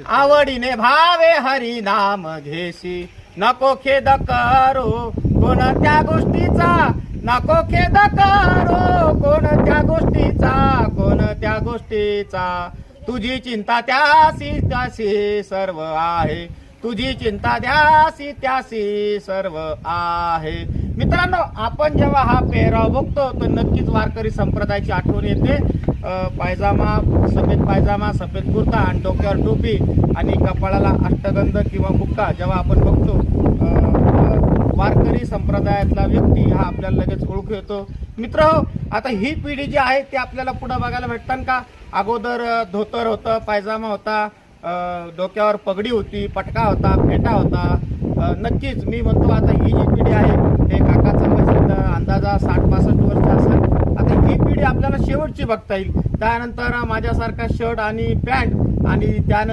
आवडीने भावे हरी नाम घेशी, नको खेद करू कोणत्या गोष्टीचा, नको खेद करू कोणत्या गोष्टीचा, कोणत्या गोष्टीचा. तुझी चिंता त्यासी त्यासी सर्व आहे, तुझी चिंता त्यासी त्यासी सर्व आहे. मित्रांनो, आपण जेव्हा हा पेहराव बघतो तर नक्कीच वारकरी संप्रदायाची आठवण येते. पायजामा, सफेद पायजामा, सफेद कुर्ता आणि डोक्यावर टोपी आणि कपाळाला अष्टगंध किंवा बुक्का जेव्हा आपण बघतो, वारकरी संप्रदायातला व्यक्ती हा आपल्याला लगेच ओळखू येतो. मित्र, आता ही पिढी जी आहे ती आपल्याला पुढे बघायला भेटतात का? अगोदर धोतर होतं, पायजामा होता, डोक्यावर पगडी होती, पटका होता, फेटा होता. नक्कीच मी म्हणतो आता ही जी पिढी आहे, हे काकाचं वय अंदाजा 60-65 वर्ष असेल. आता ही पिढी आपल्याला शेवटची बघता येईल. त्यानंतर माझ्यासारखा शर्ट आणि पॅन्ट आणि त्यानंतर